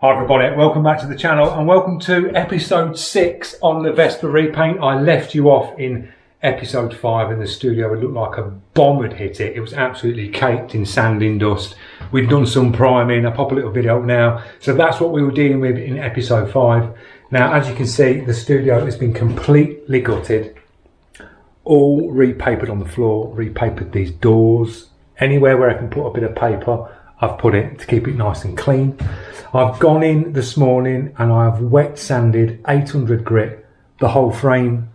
Hi everybody, welcome back to the channel and welcome to episode 6 on the Vespa repaint. I left you off in episode 5 in the studio. It looked like a bomb had hit it. It was absolutely caked in sand and dust. We'd done some priming. I'll pop a little video up now. So that's what we were dealing with in episode 5. Now, as you can see, the studio has been completely gutted. All repapered on the floor, repapered these doors. Anywhere where I can put a bit of paper, I've put it to keep it nice and clean. I've gone in this morning and I've wet sanded 800 grit the whole frame.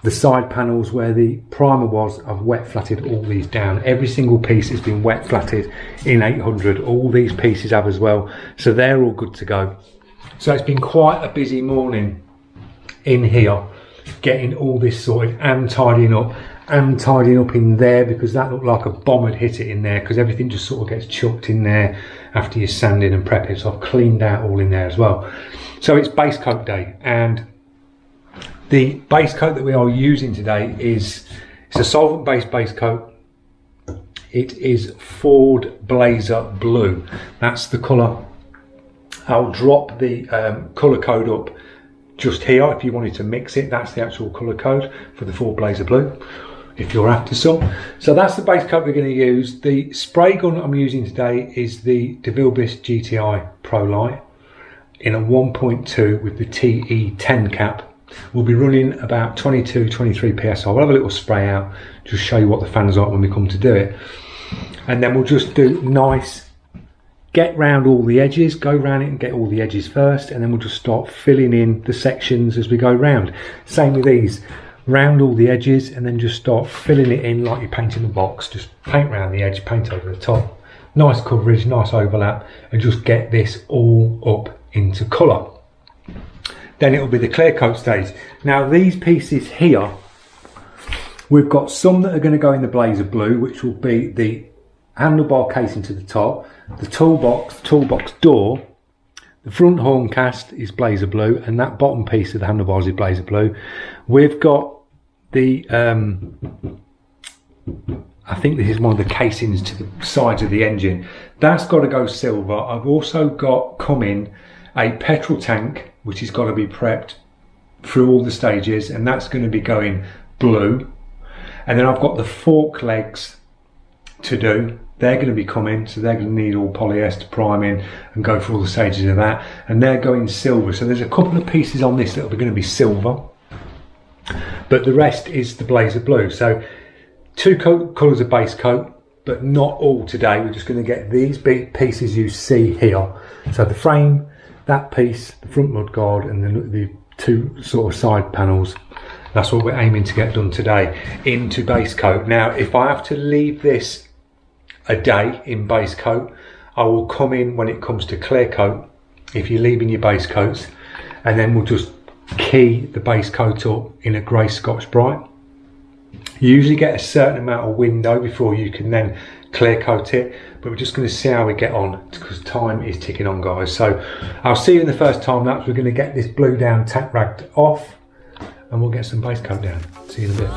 The side panels where the primer was, I've wet flatted all these down. Every single piece has been wet flatted in 800. All these pieces have as well. So they're all good to go. So it's been quite a busy morning in here, getting all this sorted and tidying up. And tidying up in there because that looked like a bomb had hit it in there, because everything just sort of gets chucked in there after you're sanding and prepping. So I've cleaned out all in there as well. So it's base coat day, and the base coat that we are using today it's a solvent based base coat. It is Ford Blazer Blue. That's the colour. I'll drop the colour code up just here if you wanted to mix it. That's the actual colour code for the Ford Blazer Blue, if you're after some. So that's the base coat we're going to use. The spray gun I'm using today is the DeVille GTI Pro Light in a 1.2 with the TE10 cap. We'll be running about 22, 23 PSI. We'll have a little spray out, just show you what the fans are when we come to do it. And then we'll just do nice, get round all the edges, go round it and get all the edges first, and then we'll just start filling in the sections as we go round. Same with these. Round all the edges and then just start filling it in like you're painting a box. Just paint round the edge, paint over the top. Nice coverage, nice overlap, and just get this all up into colour. Then it'll be the clear coat stage. Now these pieces here, we've got some that are going to go in the Blazer Blue, which will be the handlebar casing to the top, the toolbox door. The front horn cast is Blazer Blue, and that bottom piece of the handlebars is Blazer Blue. We've got the, I think this is one of the casings to the sides of the engine. That's got to go silver. I've also got coming a petrol tank, which has got to be prepped through all the stages, and that's going to be going blue. And then I've got the fork legs to do. They're going to be coming, so they're going to need all polyester priming and go through all the stages of that, and they're going silver. So there's a couple of pieces on this that are going to be silver, but the rest is the Blazer Blue. So two colours of base coat, but not all today. We're just going to get these pieces you see here. So the frame, that piece, the front mudguard, and then the two sort of side panels. That's what we're aiming to get done today into base coat. Now, if I have to leave this a day in base coat, I will come in when it comes to clear coat if you're leaving your base coats, and then we'll just key the base coat up in a grey Scotch Brite. You usually get a certain amount of window before you can then clear coat it, but we're just going to see how we get on because time is ticking on, guys. So I'll see you in the first time lapse. We're going to get this blue down tack ragged off and we'll get some base coat down. See you in a bit.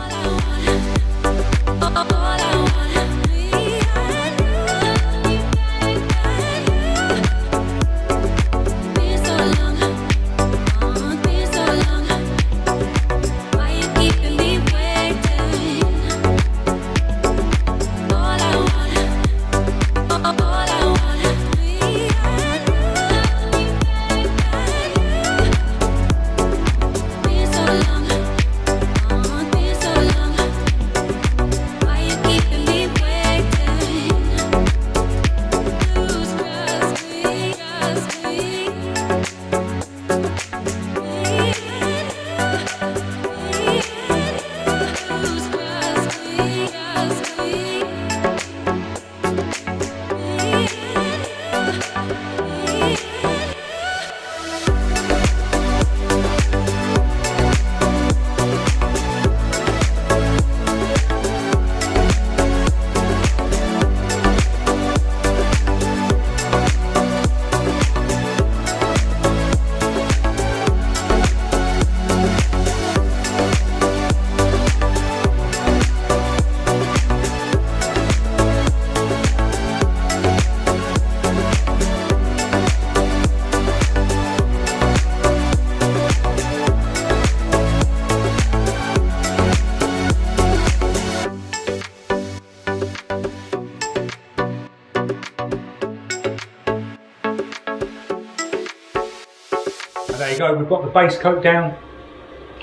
And there you go, we've got the base coat down.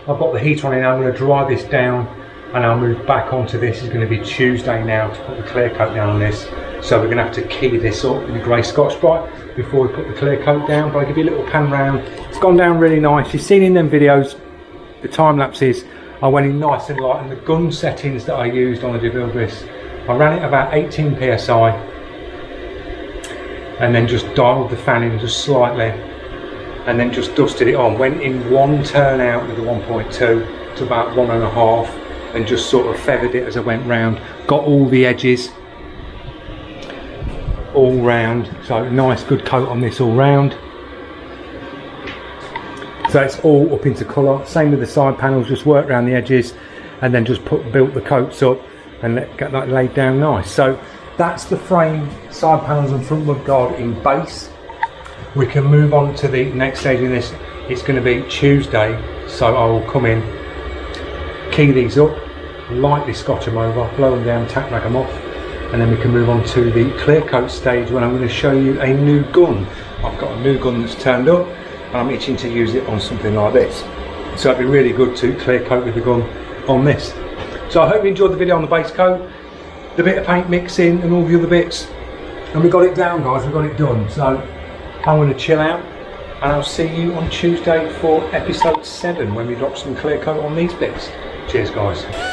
I've got the heater on it now. I'm going to dry this down and I'll move back onto this. It's going to be Tuesday now to put the clear coat down on this. So we're going to have to key this up in a grey Scotch-Brite before we put the clear coat down. But I'll give you a little pan round. It's gone down really nice. You've seen in them videos, the time lapses, I went in nice and light, and the gun settings that I used on the DeVille this, I ran it about 18 psi and then just dialed the fan in just slightly and then just dusted it on. Went in one turn out with the 1.2 to about 1.5 and just sort of feathered it as I went round. Got all the edges all round, so nice good coat on this all round. So it's all up into colour. Same with the side panels, just work around the edges and then just built the coats up and get that laid down nice. So that's the frame, side panels and front mud guard in base. We can move on to the next stage in this. It's going to be Tuesday, so I will come in, key these up, lightly scotch them over, blow them down, tack rag them off, and then we can move on to the clear coat stage when I'm going to show you a new gun. I've got a new gun that's turned up and I'm itching to use it on something like this. So it'd be really good to clear coat with the gun on this. So I hope you enjoyed the video on the base coat, the bit of paint mixing and all the other bits. And we got it down, guys, we got it done. So I'm going to chill out and I'll see you on Tuesday for episode 7 when we drop some clear coat on these bits. Cheers, guys.